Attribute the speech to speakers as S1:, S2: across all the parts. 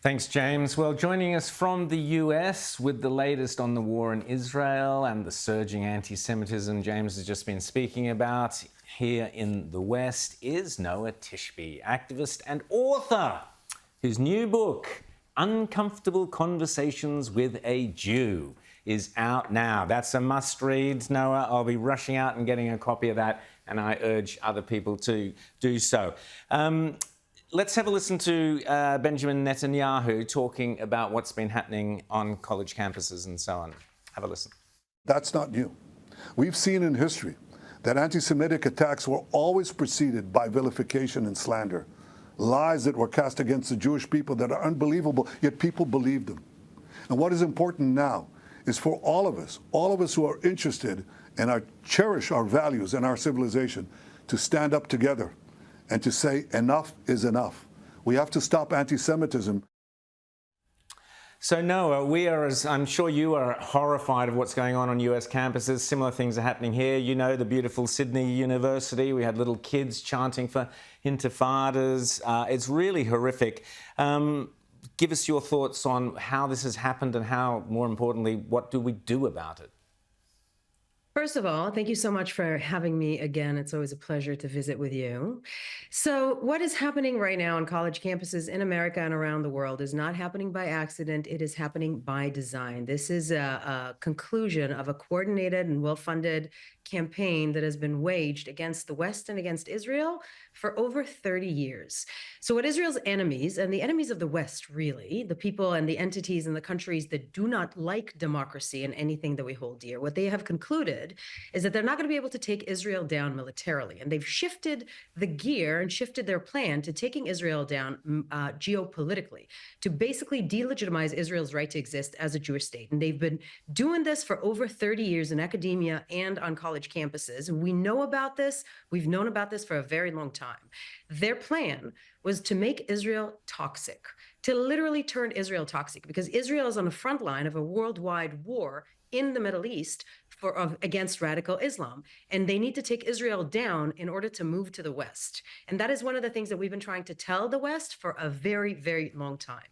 S1: Thanks, James. Well, joining us from the US with the latest on the war in Israel and the surging anti-Semitism James has just been speaking about here in the West is Noah Tishby, activist and author, whose new book, Uncomfortable Conversations with a Jew, is out now. That's a must-read, Noah. I'll be rushing out and getting a copy of that, and I urge other people to do so. Let's have a listen to Benjamin Netanyahu talking about what's been happening on college campuses and so on. Have a listen.
S2: That's not new. We've seen in history that anti-Semitic attacks were always preceded by vilification and slander, lies that were cast against the Jewish people that are unbelievable, yet people believed them. And what is important now is for all of us who are interested and cherish our values and our civilization, to stand up together and to say enough is enough. We have to stop anti-Semitism.
S1: So Noah, we are, as I'm sure you are, horrified of what's going on US campuses. Similar things are happening here. You know, the beautiful Sydney University, we had little kids chanting for intifadas. It's really horrific. Give us your thoughts on how this has happened and how, more importantly, what do we do about it?
S3: First of all, thank you so much for having me again. It's always a pleasure to visit with you. So what is happening right now on college campuses in America and around the world is not happening by accident. It is happening by design. This is a conclusion of a coordinated and well-funded campaign that has been waged against the West and against Israel for over 30 years. So what Israel's enemies, and the enemies of the West, really, the people and the entities and the countries that do not like democracy and anything that we hold dear, what they have concluded is that they're not going to be able to take Israel down militarily. And they've shifted the gear and shifted their plan to taking Israel down geopolitically, to basically delegitimize Israel's right to exist as a Jewish state. And they've been doing this for over 30 years in academia and on college campuses. We know about this. We've known about this for a very long time. Their plan was to make Israel toxic, to literally turn Israel toxic, because Israel is on the front line of a worldwide war in the Middle East against radical Islam. And they need to take Israel down in order to move to the West. And that is one of the things that we've been trying to tell the West for a very, very long time.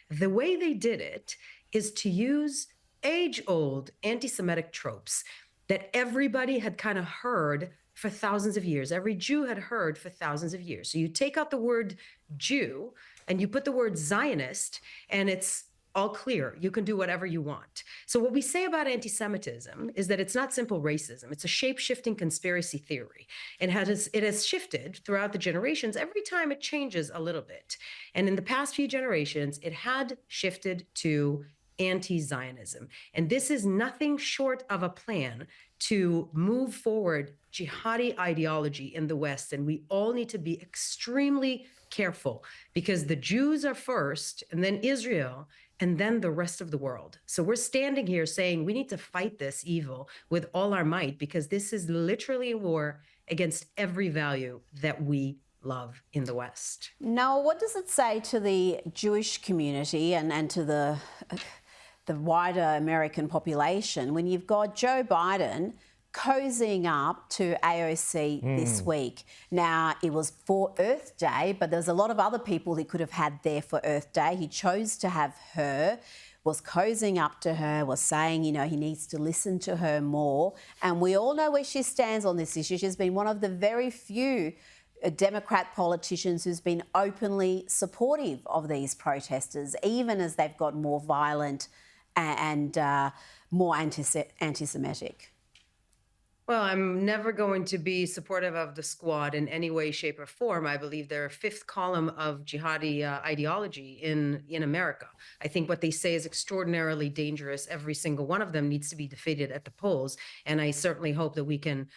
S3: The way they did it is to use age-old anti-Semitic tropes that everybody had kind of heard for thousands of years. Every Jew had heard for thousands of years. So you take out the word Jew and you put the word Zionist, and it's all clear. You can do whatever you want. So what we say about anti-Semitism is that it's not simple racism. It's a shape-shifting conspiracy theory. And it has shifted throughout the generations. Every time it changes a little bit. And in the past few generations, it had shifted to anti-Zionism. And this is nothing short of a plan to move forward jihadi ideology in the West. And we all need to be extremely careful, because the Jews are first, and then Israel, and then the rest of the world. So we're standing here saying we need to fight this evil with all our might, because this is literally a war against every value that we love in the West.
S4: Now, what does it say to the Jewish community and to the wider American population when you've got Joe Biden cozying up to AOC this week? Now, it was for Earth Day, but there's a lot of other people he could have had there for Earth Day. He chose to have her, was cozying up to her, was saying, you know, he needs to listen to her more. And we all know where she stands on this issue. She's been one of the very few Democrat politicians who's been openly supportive of these protesters, even as they've got more violent and more anti-Semitic.
S3: Well, I'm never going to be supportive of the squad in any way, shape, or form. I believe they're a fifth column of jihadi ideology in America. I think what they say is extraordinarily dangerous. Every single one of them needs to be defeated at the polls, and I certainly hope that we can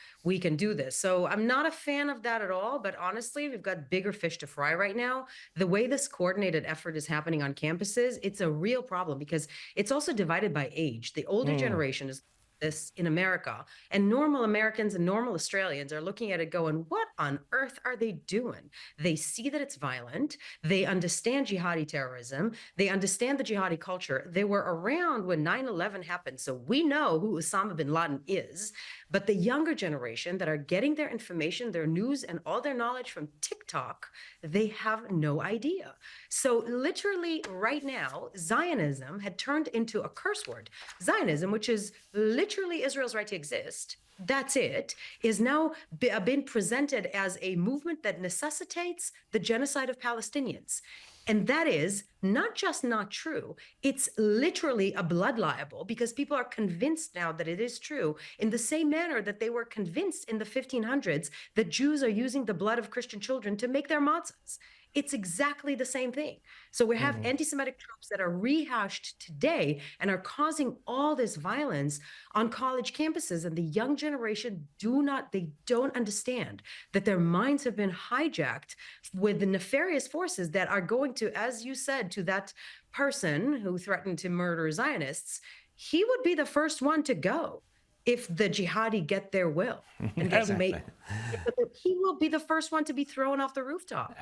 S3: do this. So I'm not a fan of that at all, but honestly, we've got bigger fish to fry right now. The way this coordinated effort is happening on campuses, it's a real problem, because it's also divided by age. The older generation is this in America, and normal Americans and normal Australians are looking at it going, what on earth are they doing? They see that it's violent. They understand jihadi terrorism. They understand the jihadi culture. They were around when 9/11 happened, so we know who Osama bin Laden is. But the younger generation that are getting their information, their news, and all their knowledge from TikTok, they have no idea. So literally right now, Zionism had turned into a curse word. Zionism, which is literally Israel's right to exist, that's it, is now been presented as a movement that necessitates the genocide of Palestinians. And that is not just not true, it's literally a blood libel because people are convinced now that it is true in the same manner that they were convinced in the 1500s that Jews are using the blood of Christian children to make their matzahs. It's exactly the same thing. So we have anti-Semitic tropes that are rehashed today and are causing all this violence on college campuses. And the young generation don't understand that their minds have been hijacked with the nefarious forces that are going to, as you said, to that person who threatened to murder Zionists, he would be the first one to go if the jihadi get their will and get made. He will be the first one to be thrown off the rooftop.